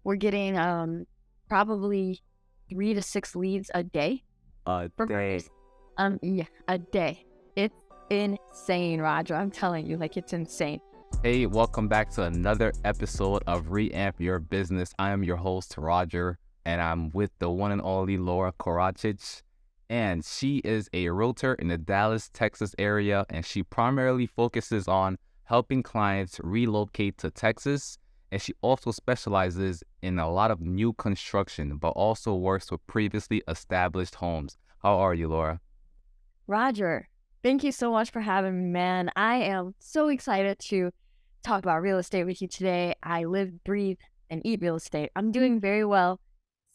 we're getting probably 3 to 6 leads a day A for day. buyers. Yeah, a day. It's insane, Roger. I'm telling you, like it's insane. Hey, welcome back to another episode of ReAmp Your Business. I am your host, Roger, and I'm with the one and only Lora Karacic. And she is a realtor in the Dallas, Texas area, and she primarily focuses on helping clients relocate to Texas. And she also specializes in a lot of new construction, but also works with previously established homes. How are you, Laura? Roger, thank you so much for having me, man. I am so excited to talk about real estate with you today. I live, breathe, and eat real estate. I'm doing very well,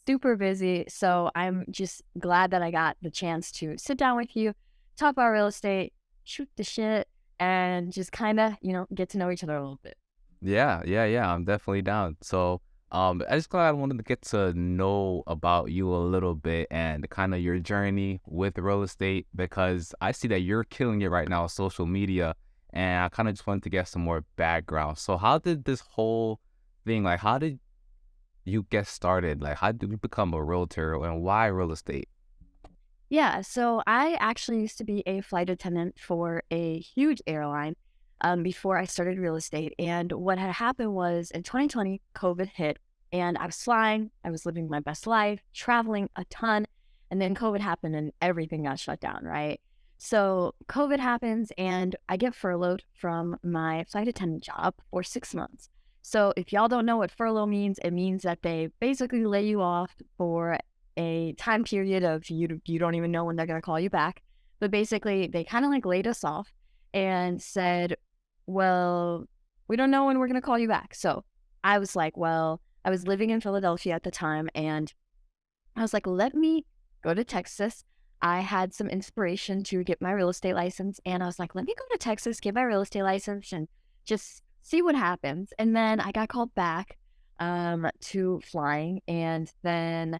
super busy. So I'm just glad that I got the chance to sit down with you, talk about real estate, shoot the shit, and just kind of, get to know each other a little bit. Yeah. I'm definitely down. So, I just kind of wanted to get to know about you a little bit and kind of your journey with real estate because I see that you're killing it right now on social media, and I kind of just wanted to get some more background. So, how did this whole thing, like, how did you get started? Like, how did you become a realtor and why real estate? Yeah, so I actually used to be a flight attendant for a huge airline before I started real estate. And what had happened was in 2020, COVID hit, and I was flying, I was living my best life, traveling a ton. And then COVID happened and everything got shut down, right? So COVID happens, and I get furloughed from my flight attendant job for 6 months. So if y'all don't know what furlough means, it means that they basically lay you off for a time period of you don't even know when they're going to call you back. But basically, they kind of like laid us off and said, well, we don't know when we're going to call you back. So I was like, well, I was living in Philadelphia at the time, and I was like, let me go to Texas. I had some inspiration to get my real estate license, and I was like, let me go to Texas, get my real estate license, and just see what happens. And then I got called back to flying, and then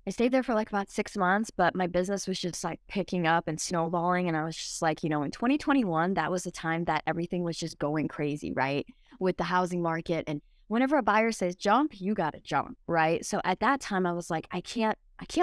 I stayed there for like about 6 months, but my business was just like picking up and snowballing. And I was just like, in 2021, that was the time that everything was just going crazy, right? With the housing market. And whenever a buyer says jump, you got to jump, right? So at that time I was like, I can't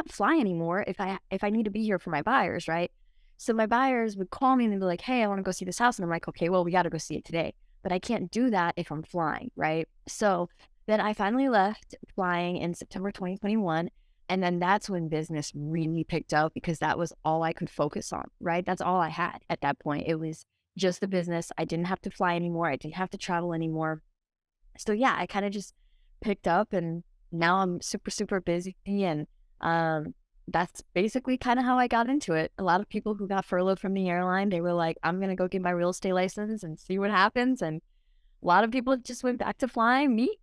fly anymore if I need to be here for my buyers, right? So my buyers would call me and they'd be like, hey, I want to go see this house. And I'm like, okay, well, we got to go see it today. But I can't do that if I'm flying, right? So then I finally left flying in September 2021. And then that's when business really picked up because that was all I could focus on, right? That's all I had at that point. It was just the business. I didn't have to fly anymore. I didn't have to travel anymore. So yeah, I kind of just picked up, and now I'm super, super busy. And that's basically kind of how I got into it. A lot of people who got furloughed from the airline, they were like, I'm going to go get my real estate license and see what happens. And a lot of people just went back to flying. Me,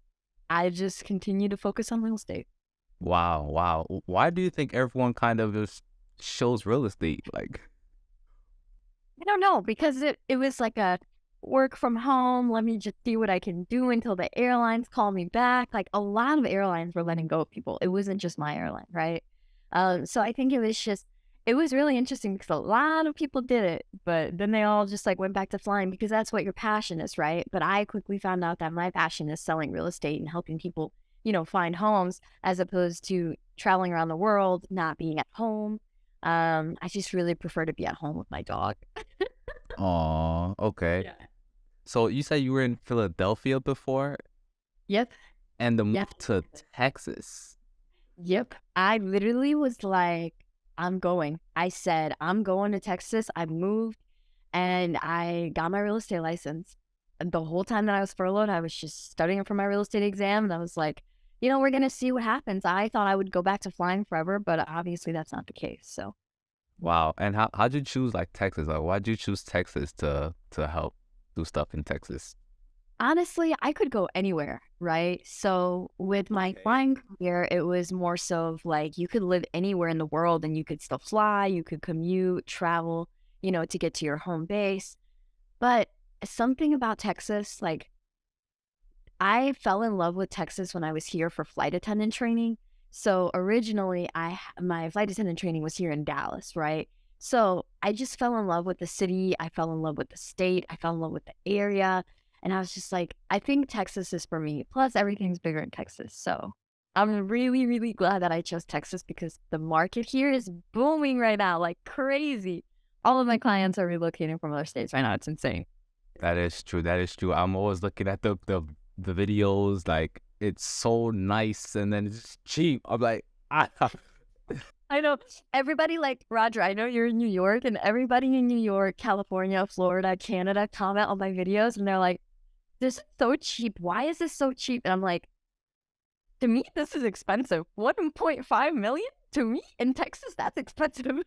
I just continue to focus on real estate. Wow. Why do you think everyone kind of just shows real estate? Like, I don't know, because it was like a work from home. Let me just see what I can do until the airlines call me back. Like a lot of airlines were letting go of people. It wasn't just my airline, right? So I think it was really interesting because a lot of people did it, but then they all just like went back to flying because that's what your passion is, right? But I quickly found out that my passion is selling real estate and helping people, find homes as opposed to traveling around the world, not being at home. I just really prefer to be at home with my dog. oh, okay. Yeah. So you said you were in Philadelphia before Yep. and the Yeah. move to Texas. Yep. I literally was like, I'm going. I said, I'm going to Texas. I moved and I got my real estate license. And the whole time that I was furloughed, I was just studying for my real estate exam. And I was like, we're going to see what happens. I thought I would go back to flying forever, but obviously that's not the case. So Wow. And how'd you choose like Texas? Like why'd you choose Texas to help do stuff in Texas? honestly, I could go anywhere, right? So with my Okay. flying career, it was more so of like you could live anywhere in the world and you could still fly, you could commute, travel, to get to your home base. But something about Texas, like I fell in love with Texas when I was here for flight attendant training. So originally, my flight attendant training was here in Dallas, right? So I just fell in love with the city. I fell in love with the state. I fell in love with the area. And I was just like, I think Texas is for me. Plus, everything's bigger in Texas. So I'm really, really glad that I chose Texas because the market here is booming right now, like crazy. All of my clients are relocating from other states right now. It's insane. That is true. That is true. I'm always looking at the videos, like it's so nice and then it's cheap. I'm like, ah, I know everybody like Roger. I know you're in New York, and everybody in New York, California, Florida, Canada comment on my videos, and they're like, "This is so cheap. Why is this so cheap?" And I'm like, "To me, this is expensive. 1.5 million to me in Texas, that's expensive."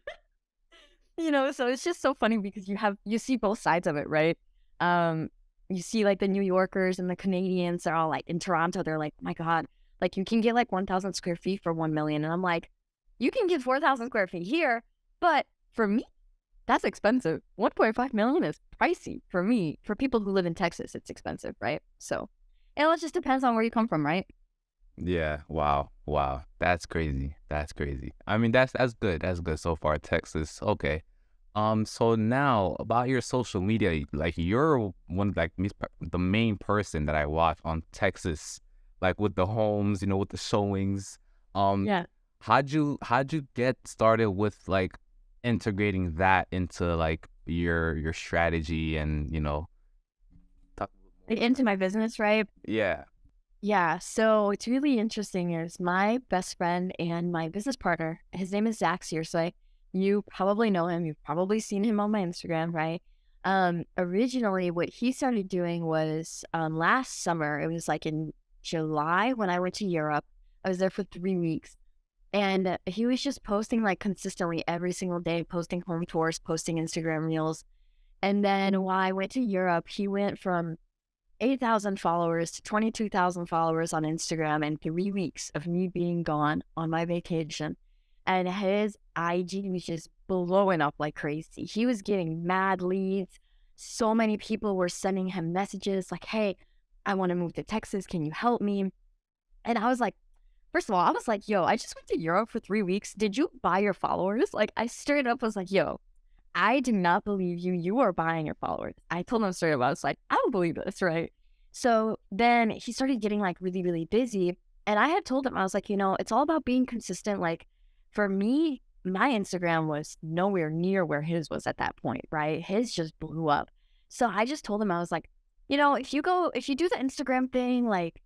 So it's just so funny because you see both sides of it, right? Um, you see like the New Yorkers and the Canadians are all like in Toronto, they're like, my God, like you can get like 1,000 square feet for 1 million. And I'm like, you can get 4,000 square feet here, but for me, that's expensive. 1.5 million is pricey for me. For people who live in Texas, it's expensive, right? So it just depends on where you come from, right? yeah, wow, wow, that's crazy. That's crazy. I mean, that's good. That's good so far. Texas, okay. So now about your social media, like you're one like the main person that I watch on Texas, like with the homes, with the showings. Um, Yeah. how'd you get started with like integrating that into like your strategy and talk a little more Like, about into my business, right? it. Yeah. Yeah, so it's really interesting is my best friend and my business partner, his name is Zach Searsley. You probably know him. You've probably seen him on my Instagram, right? Originally, what he started doing was last summer, it was like in July when I went to Europe. I was there for 3 weeks. And he was just posting like consistently every single day, posting home tours, posting Instagram reels. And then while I went to Europe, he went from 8,000 followers to 22,000 followers on Instagram in 3 weeks of me being gone on my vacation. And his IG was just blowing up like crazy. He was getting mad leads. So many people were sending him messages like, hey, I want to move to Texas. Can you help me? And I was like, first of all, I was like, yo, I just went to Europe for 3 weeks. Did you buy your followers? Like, I straight up was like, yo, I do not believe you. You are buying your followers. I told him straight up, I was like, I don't believe this, right? So then he started getting like really, really busy. And I had told him, I was like, it's all about being consistent. Like for me, my Instagram was nowhere near where his was at that point, right? His just blew up. So I just told him, I was like, if you do the Instagram thing, like,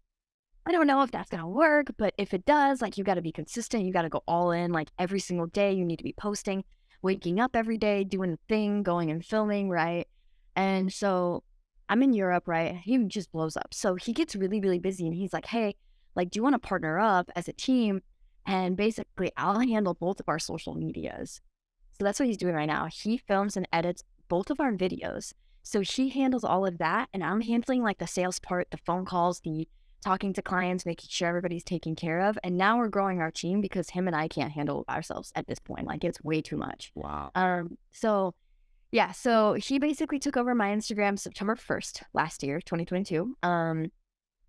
I don't know if that's going to work, but if it does, like, you got to be consistent. You got to go all in. Like, every single day, you need to be posting, waking up every day, doing the thing, going and filming, right? And so I'm in Europe, right? He just blows up. So he gets really, really busy and he's like, hey, like, do you want to partner up as a team? And basically, I'll handle both of our social medias. So that's what he's doing right now. He films and edits both of our videos. So he handles all of that. And I'm handling like the sales part, the phone calls, the talking to clients, making sure everybody's taken care of. And now we're growing our team because him and I can't handle ourselves at this point. Like it's way too much. Wow. So yeah, so he basically took over my Instagram September 1st last year, 2022. And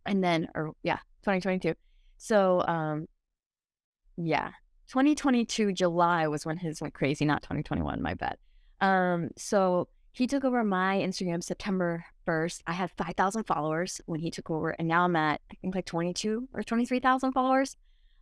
then, or yeah, 2022. So, yeah, 2022 July was when his went crazy, not 2021, my bad. So he took over my Instagram September 1st. I had 5,000 followers when he took over, and now I'm at, I think, like 22 or 23,000 followers.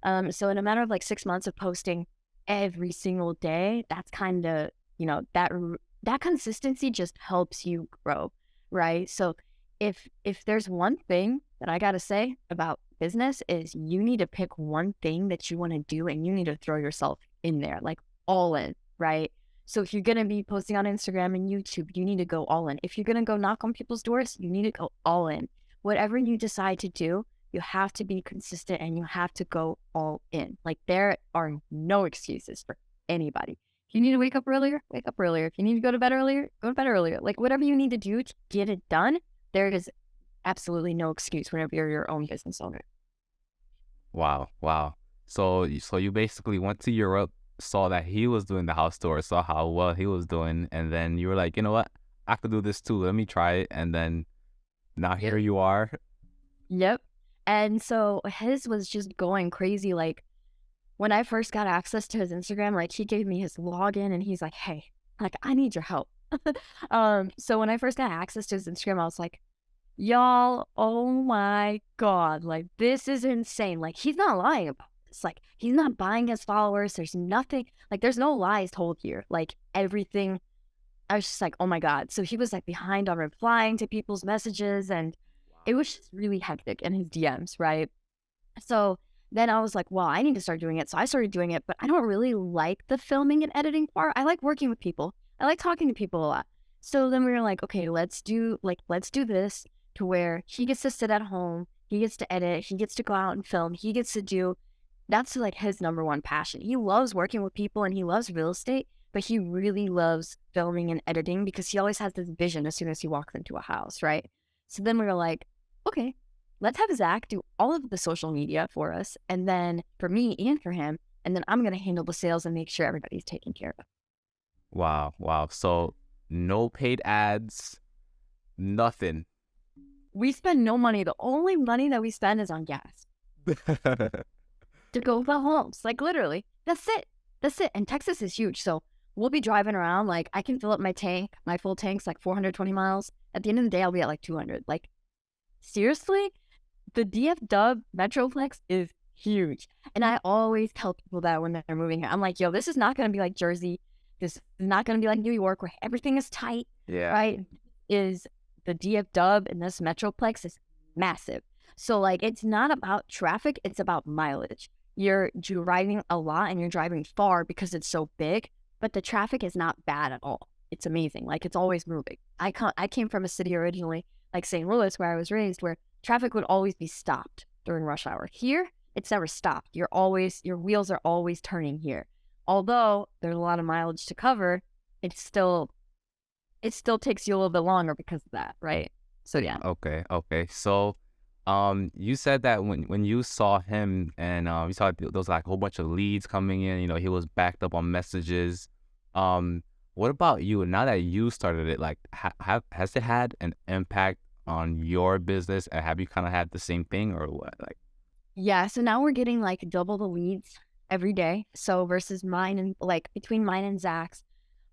So in a matter of like 6 months of posting every single day, that's kind of, that consistency just helps you grow, right? So if there's one thing that I gotta say about business is you need to pick one thing that you want to do and you need to throw yourself in there, like all in, right? So if you're gonna be posting on Instagram and YouTube, you need to go all in. If you're gonna go knock on people's doors, you need to go all in. Whatever you decide to do, you have to be consistent and you have to go all in. Like there are no excuses for anybody. If you need to wake up earlier, wake up earlier. If you need to go to bed earlier, go to bed earlier. Like whatever you need to do to get it done, there is absolutely no excuse whenever you're your own business owner. Wow, wow. So you basically went to Europe, saw that he was doing the house tour, saw how well he was doing, and then you were like, you know what? I could do this too. Let me try it. And then now here you are. Yep. And so his was just going crazy. Like when I first got access to his Instagram, like he gave me his login and he's like, hey, like I need your help. So when I first got access to his Instagram, I was like, Y'all, oh my God. Like, this is insane. Like, he's not lying about this. Like, he's not buying his followers. There's nothing, like, there's no lies told here. Like, everything, I was just like, oh my God. So he was like behind on replying to people's messages, and it was just really hectic in his DMs, right? So then I was like, well, I need to start doing it. So I started doing it, but I don't really like the filming and editing part. I like working with people. I like talking to people a lot. So then we were like, okay, let's do this to where he gets to sit at home, he gets to edit, he gets to go out and film, he gets to do, that's like his number one passion. He loves working with people and he loves real estate, but he really loves filming and editing because he always has this vision as soon as he walks into a house, right? So then we were like, okay, let's have Zach do all of the social media for us, and then for me and for him, and then I'm going to handle the sales and make sure everybody's taken care of. Wow, wow. So no paid ads, nothing. We spend no money. The only money that we spend is on gas to go to homes. Like, literally, that's it. That's it. And Texas is huge. So we'll be driving around. Like, I can fill up my tank. My full tank's like 420 miles. At the end of the day, I'll be at like 200. Like, seriously? The DF Dub Metroplex is huge. And I always tell people that when they're moving here. I'm like, yo, this is not going to be like Jersey. This is not going to be like New York where everything is tight, Yeah. right? Is the DF Dub in this Metroplex is massive. So, like, it's not about traffic, it's about mileage. You're driving a lot and you're driving far because it's so big, but the traffic is not bad at all. It's amazing. Like, it's always moving. I came from a city originally, like St. Louis, where I was raised, where traffic would always be stopped during rush hour. Here, it's never stopped. Your wheels are always turning here. Although there's a lot of mileage to cover, it still takes you a little bit longer because of that, right? So yeah. Okay, okay. So, you said that when you saw him and you saw there was like a whole bunch of leads coming in, you know, he was backed up on messages. What about you? Now that you started it, like, has it had an impact on your business, and have you kind of had the same thing or what? Like, Yeah, so now we're getting like double the leads every day. So versus mine and like between mine and Zach's,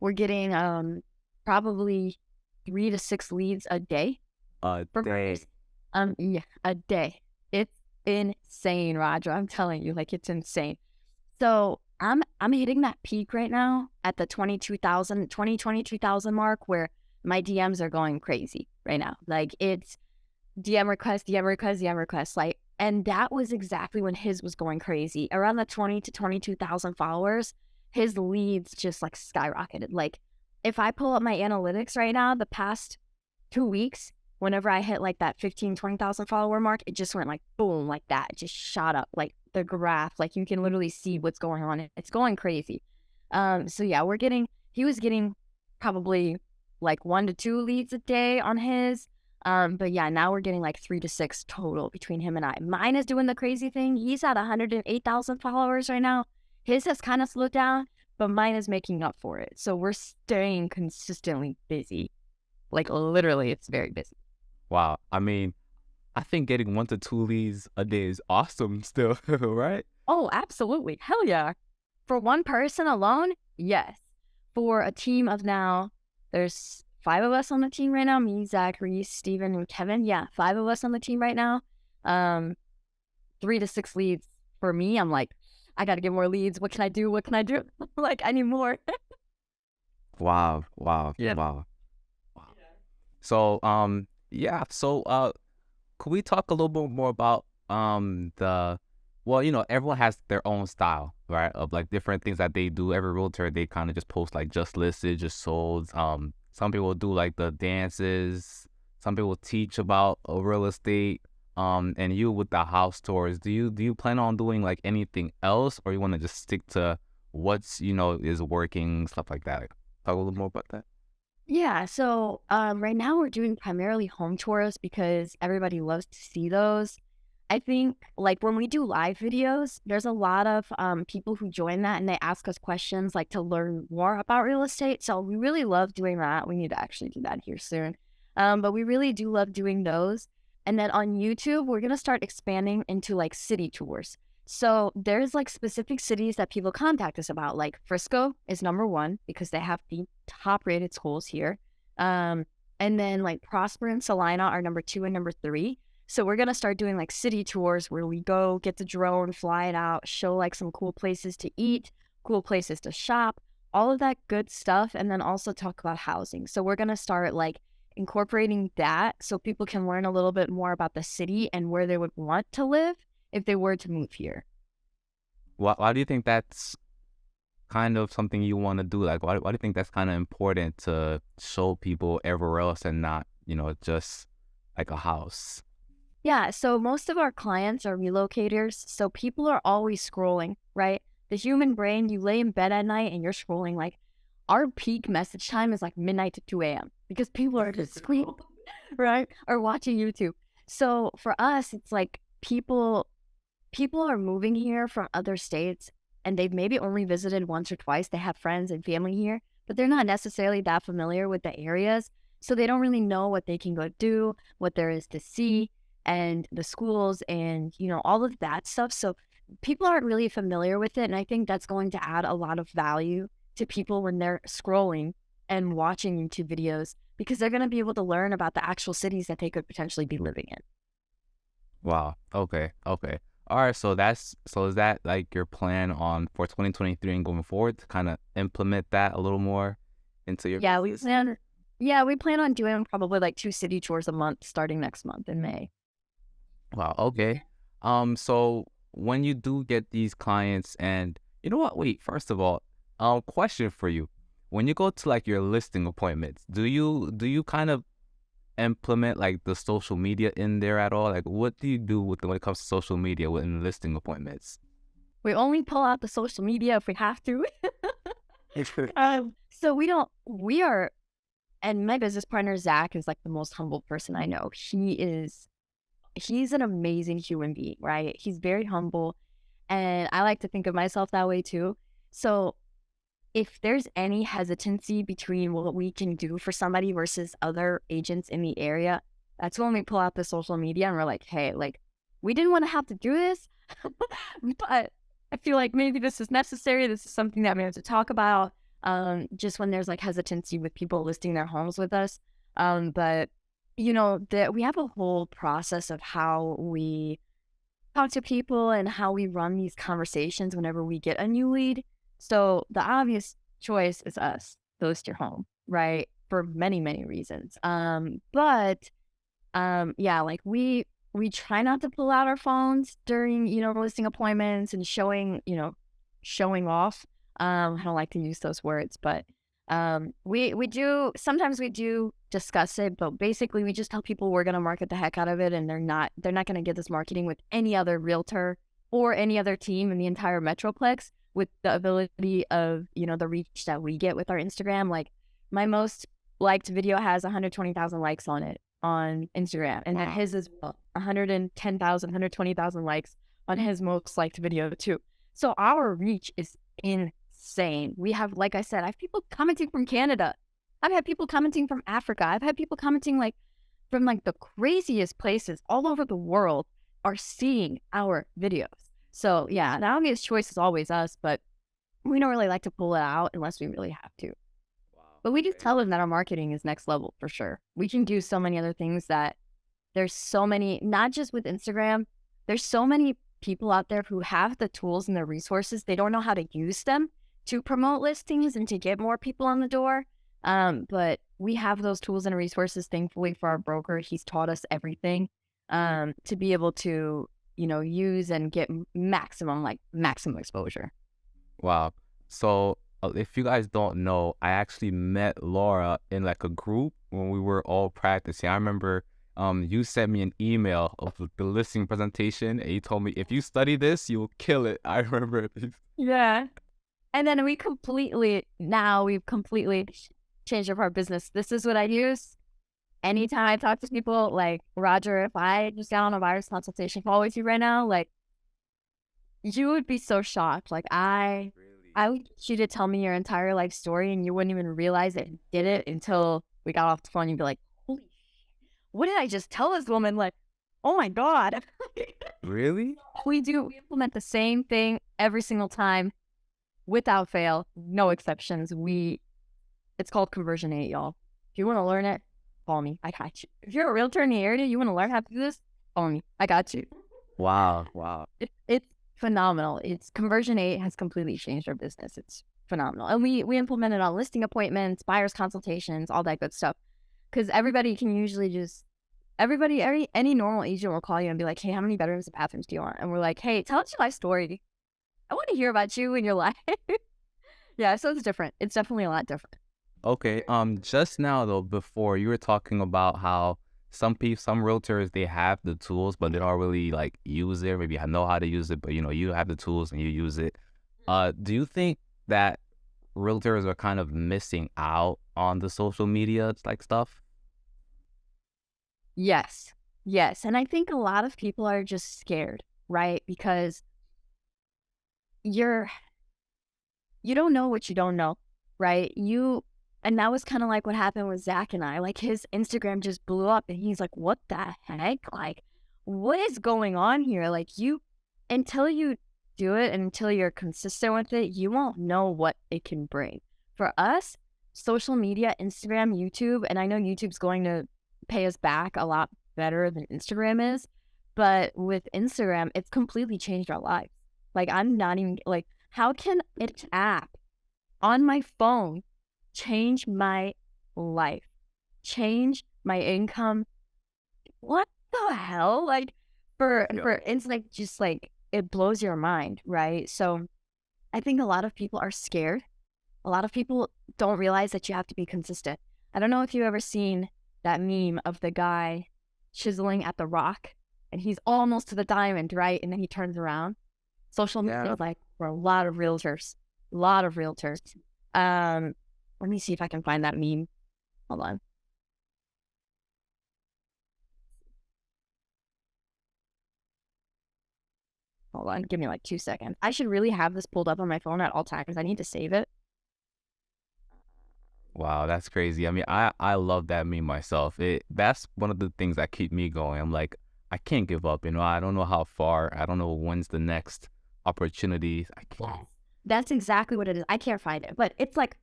we're getting probably 3 to 6 leads a day for day. buyers. Yeah, a day. It's insane, Roger. I'm telling you, like it's insane. So I'm hitting that peak right now at the 22,000 mark where my DMs are going crazy right now. Like it's DM request, DM request, DM request. Like, and that was exactly when his was going crazy. Around the 20 to 22,000 followers, his leads just like skyrocketed. Like, if I pull up my analytics right now, the past 2 weeks, whenever I hit like that 15, 20,000 follower mark, it just went like boom, like that. It just shot up like the graph. Like, you can literally see what's going on. It's going crazy. So yeah, he was getting probably like 1 to 2 leads a day on his. But yeah, now we're getting like 3 to 6 total between him and I. Mine is doing the crazy thing. He's at 108,000 followers right now. His has kind of slowed down, but mine is making up for it. So we're staying consistently busy. Like, literally, it's very busy. Wow. I mean, I think getting 1 to 2 leads a day is awesome still, right? Oh, absolutely. Hell yeah. For one person alone, yes. For a team of now, there's 5 of us on the team right now. Me, Zach, Reese, Steven, and Kevin. Yeah, 5 of us on the team right now. 3 to 6 leads. For me, I'm like, I got to get more leads. What can I do? What can I do? Like, I need more. Wow, wow, Yeah. wow. So, yeah. So, could we talk a little bit more about well, you know, everyone has their own style, right? Of like different things that they do. Every realtor, they kind of just post like just listed, just sold. Some people do like the dances. Some people teach about real estate. And you with the house tours, do you plan on doing like anything else, or you want to just stick to what's, you know, is working, stuff like that? Like, talk a little more about that. Yeah, so right now we're doing primarily home tours because everybody loves to see those. I think like when we do live videos, there's a lot of people who join that and they ask us questions like to learn more about real estate. So we really love doing that. We need to actually do that here soon. But we really do love doing those. And then on YouTube, we're gonna start expanding into like city tours. So there's like specific cities that people contact us about. Like Frisco is number one because they have the top rated schools here. And then like Prosper and Salina are number 2 and number 3. So we're gonna start doing like city tours where we go get the drone, fly it out, show like some cool places to eat, cool places to shop, all of that good stuff, and then also talk about housing. So we're gonna start like incorporating that so people can learn a little bit more about the city and where they would want to live if they were to move here. Why do you think that's kind of something you want to do? Like, why do you think that's kind of important to show people everywhere else and not, just like a house? Yeah, so most of our clients are relocators, so people are always scrolling, right? The human brain, you lay in bed at night and you're scrolling. Like our peak message time is like midnight to 2 a.m. because people are just scrolling, right? Or watching YouTube. So for us, it's like people are moving here from other states and they've maybe only visited once or twice. They have friends and family here, but they're not necessarily that familiar with the areas. So they don't really know what they can go do, what there is to see, and the schools and, all of that stuff. So people aren't really familiar with it. And I think that's going to add a lot of value to people when they're scrolling and watching YouTube videos because they're going to be able to learn about the actual cities that they could potentially be living in. Wow. Okay. Okay. All right. So is that like your plan on for 2023 and going forward to kind of implement that a little more into your Yeah, we business? plan. Yeah, we plan on doing probably like 2 city tours a month starting next month in May. Wow. Okay. So when you do get these clients, and you know what? Wait. First of all, question for you: when you go to like your listing appointments, do you kind of implement like the social media in there at all? Like, what do you do when it comes to social media within listing appointments? We only pull out the social media if we have to. So we are, and my business partner, Zach, is like the most humble person I know. He's an amazing human being, right? He's very humble. And I like to think of myself that way too. So if there's any hesitancy between what we can do for somebody versus other agents in the area, that's when we pull out the social media and we're like, hey, like, we didn't want to have to do this, but I feel like maybe this is necessary. This is something that we have to talk about. Just when there's like hesitancy with people listing their homes with us. But that we have a whole process of how we talk to people and how we run these conversations whenever we get a new lead. So the obvious choice is us, to list your home, right? For many, many reasons. But yeah, like we try not to pull out our phones during, listing appointments and showing off. I don't like to use those words, but we do sometimes we do discuss it, but basically we just tell people we're gonna market the heck out of it and they're not gonna get this marketing with any other realtor or any other team in the entire Metroplex with the ability of, the reach that we get with our Instagram. Like my most liked video has 120,000 likes on it on Instagram, and then his is 110,000, 120,000 likes on his most liked video too. So our reach is insane. We have, like I said, I have people commenting from Canada. I've had people commenting from Africa. I've had people commenting like from like the craziest places all over the world are seeing our videos. So yeah, the obvious choice is always us, but we don't really like to pull it out unless we really have to. Wow. But we just Okay. tell them that our marketing is next level for sure. We can do so many other things that there's so many, not just with Instagram, there's so many people out there who have the tools and the resources. They don't know how to use them to promote listings and to get more people on the door. But we have those tools and resources, thankfully, for our broker. He's taught us everything to be able to, use and get maximum exposure. Wow. So if you guys don't know, I actually met Laura in like a group when we were all practicing. I remember you sent me an email of the listing presentation and you told me if you study this, you'll kill it. I remember this. Yeah. And then we've completely changed up our business. This is what I use. Anytime I talk to people, like, Roger, if I just got on a virus consultation call with you right now, like, you would be so shocked. Like, Really? I would get you to tell me your entire life story and you wouldn't even realize that you did it until we got off the phone. You'd be like, holy, what did I just tell this woman? Like, oh my God. Really? We implement the same thing every single time without fail, no exceptions. It's called Conversion 8, y'all. If you want to learn it, call me. I got you. If you're a realtor in the area, you want to learn how to do this, call me. I got you. Wow. Wow. It's phenomenal. It's conversion rate has completely changed our business. It's phenomenal. And we implement it on listing appointments, buyers consultations, all that good stuff. Because everybody can usually just any normal agent will call you and be like, hey, how many bedrooms and bathrooms do you want? And we're like, hey, tell us your life story. I want to hear about you and your life. Yeah, so it's different. It's definitely a lot different. Okay. Just now though, before you were talking about how some realtors they have the tools, but they don't really like use it. Maybe I know how to use it, but you have the tools and you use it. Do you think that realtors are kind of missing out on the social media like stuff? Yes. Yes. And I think a lot of people are just scared, right? Because you're you don't know what you don't know, right? And that was kind of like what happened with Zach and I. Like his Instagram just blew up and he's like, what the heck? Like, what is going on here? Like until you do it and until you're consistent with it, you won't know what it can bring. For us, social media, Instagram, YouTube, and I know YouTube's going to pay us back a lot better than Instagram is, but with Instagram, it's completely changed our lives. Like I'm not even like, how can an app on my phone change my life, change my income? What the hell? Like Yeah. for it's like just like it blows your mind, right? So I think a lot of people are scared. A lot of people don't realize that you have to be consistent. I don't know if you've ever seen that meme of the guy chiseling at the rock and he's almost to the diamond, right? And then he turns around. Social media Yeah. is like for a lot of realtors, a lot of realtors. Um, Let me see if I can find that meme. Hold on. Hold on. Give me like 2 seconds. I should really have this pulled up on my phone at all times. I need to save it. Wow, that's crazy. I mean, I love that meme myself. That's one of the things that keep me going. I'm like, I can't give up. I don't know how far. I don't know when's the next opportunity. I can't. Yes. That's exactly what it is. I can't find it, but it's like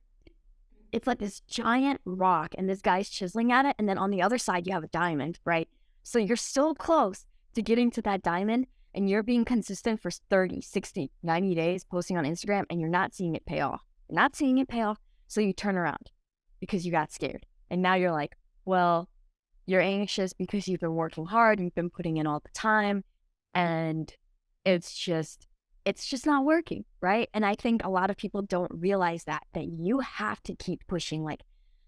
this giant rock and this guy's chiseling at it. And then on the other side, you have a diamond, right? So you're so close to getting to that diamond and you're being consistent for 30, 60, 90 days posting on Instagram and you're not seeing it pay off. You're not seeing it pay off. So you turn around because you got scared. And now you're like, well, you're anxious because you've been working hard, you've been putting in all the time, and it's just it's just not working, right? And I think a lot of people don't realize that you have to keep pushing. Like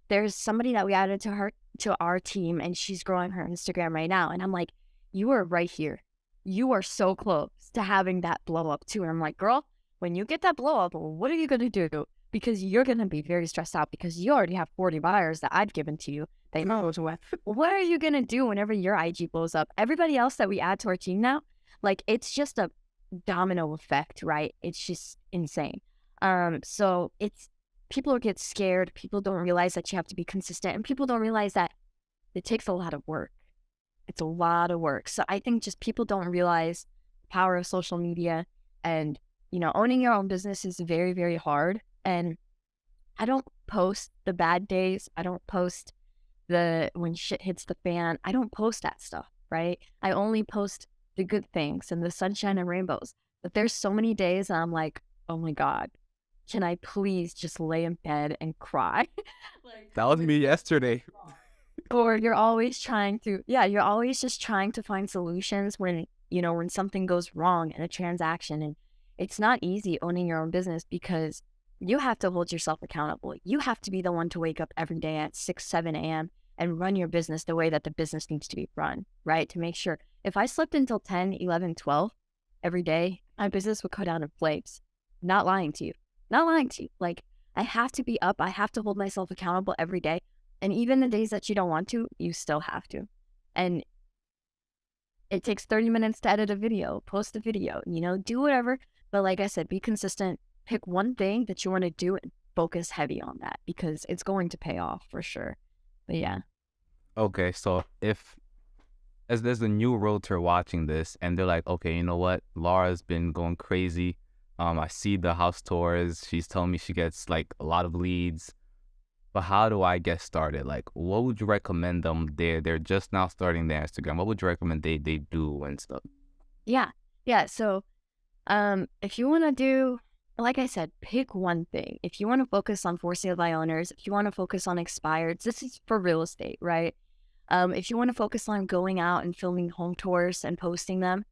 there's somebody that we added to our team and she's growing her Instagram right now. And I'm like, you are right here. You are so close to having that blow up too. And I'm like, girl, when you get that blow up, what are you gonna do? Because you're gonna be very stressed out because you already have 40 buyers that I've given to you. They know what are you gonna do whenever your IG blows up? Everybody else that we add to our team now, like it's just a domino effect, right? It's just insane. So it's people get scared. People don't realize that you have to be consistent, and people don't realize that it takes a lot of work. It's a lot of work. So I think just people don't realize the power of social media, and owning your own business is very, very hard. And I don't post the bad days. I don't post the when shit hits the fan. I don't post that stuff, right? I only post the good things and the sunshine and rainbows. But there's so many days I'm like, oh my God, can I please just lay in bed and cry? Like, That was me yesterday. or you're always just trying to find solutions when something goes wrong in a transaction. And it's not easy owning your own business because you have to hold yourself accountable. You have to be the one to wake up every day at 6, 7 a.m. and run your business the way that the business needs to be run, right? To make sure if I slept until 10, 11, 12 every day, my business would go down in flames. Not lying to you. Not lying to you. Like, I have to be up. I have to hold myself accountable every day. And even the days that you don't want to, you still have to. And it takes 30 minutes to edit a video, post a video, do whatever. But like I said, be consistent. Pick one thing that you want to do and focus heavy on that because it's going to pay off for sure. But yeah. Okay, so if as there's a new realtor watching this and they're like, okay, you know what? Laura's been going crazy. I see the house tours. She's telling me she gets like a lot of leads. but how do I get started? Like, what would you recommend them? They're just now starting their Instagram. What would you recommend they do and stuff? Yeah. Yeah. So if you want to do, like I said, pick one thing. If you want to focus on for sale by owners, if you want to focus on expireds, this is for real estate, right? If you want to focus on going out and filming home tours and posting them,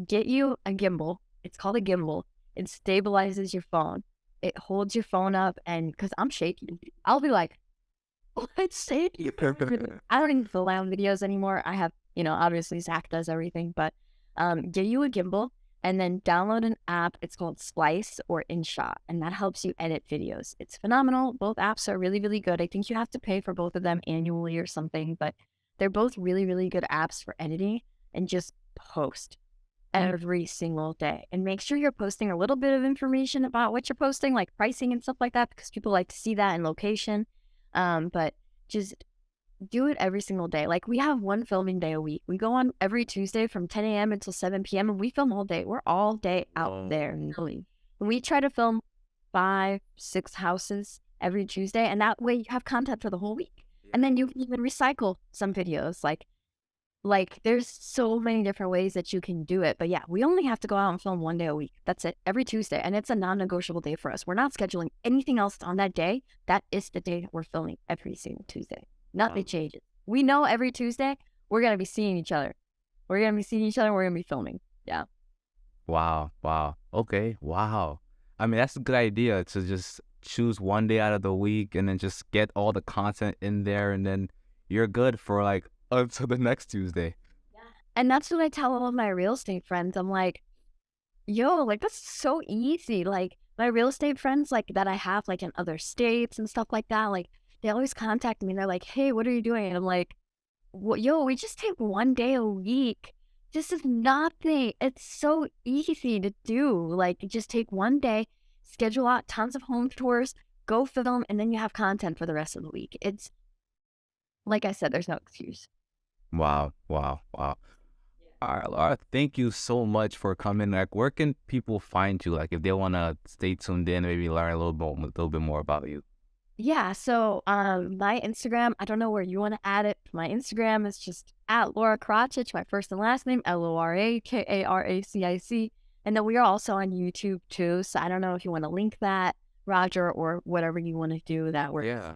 get you a gimbal. It's called a gimbal. It stabilizes your phone. It holds your phone up, and because I'm shaky, I'll be like, let's say I don't even film my own videos anymore. I have, obviously Zach does everything, but get you a gimbal and then download an app. It's called Splice or InShot, and that helps you edit videos. It's phenomenal. Both apps are really, really good. I think you have to pay for both of them annually or something, but they're both really, really good apps for editing and just post every single day. And make sure you're posting a little bit of information about what you're posting, like pricing and stuff like that, because people like to see that in location. But just do it every single day. Like we have one filming day a week. We go on every Tuesday from 10 a.m. until 7 p.m. and we film all day. We're all day out there filming. And we try to film 5, 6 houses every Tuesday. And that way you have content for the whole week. And then you can even recycle some videos. Like there's so many different ways that you can do it. But yeah, we only have to go out and film one day a week. That's it, every Tuesday. And it's a non-negotiable day for us. We're not scheduling anything else on that day. That is the day that we're filming every single Tuesday. Nothing changes. We know every Tuesday we're going to be seeing each other. We're going to be seeing each other. We're going to be filming. Yeah. Wow. Wow. Okay. Wow. I mean, that's a good idea to just choose one day out of the week and then just get all the content in there, and then you're good for like until the next Tuesday. Yeah. And that's what I tell all of my real estate friends. I'm like, yo, like that's so easy. Like my real estate friends, like that I have like in other states and stuff like that, like they always contact me and they're like, hey, what are you doing? And I'm like, well, yo, we just take one day a week. This is nothing. It's so easy to do. Like just take one day, schedule out tons of home tours, go film, and then you have content for the rest of the week. It's like I said, there's no excuse. Wow. Wow. Wow. All right, Laura, thank you so much for coming. Like, where can people find you? Like, if they want to stay tuned in, maybe learn a little bit more about you. Yeah, so my Instagram, I don't know where you want to add it. My Instagram is just at Lora Karacic, my first and last name, LoraKaracic. And then we are also on YouTube too. So I don't know if you want to link that, Roger, or whatever you want to do that works. Yeah.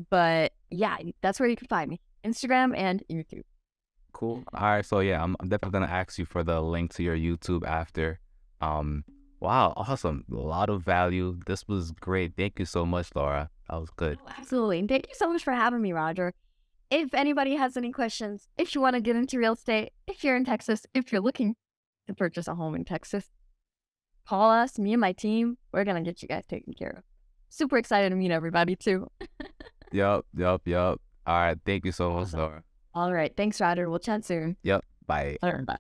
But yeah, that's where you can find me. Instagram and YouTube. Cool. All right. So yeah, I'm definitely gonna ask you for the link to your YouTube after. Wow, awesome. A lot of value. This was great. Thank you so much, Laura. That was good. Oh, absolutely. And thank you so much for having me, Roger. If anybody has any questions, if you want to get into real estate, if you're in Texas, if you're looking to purchase a home in Texas, call us, me and my team. We're going to get you guys taken care of. Super excited to meet everybody too. Yup. All right. Thank you so much, Awesome. Laura. All right. Thanks, Roger. We'll chat soon. Yep. Bye. All right, bye.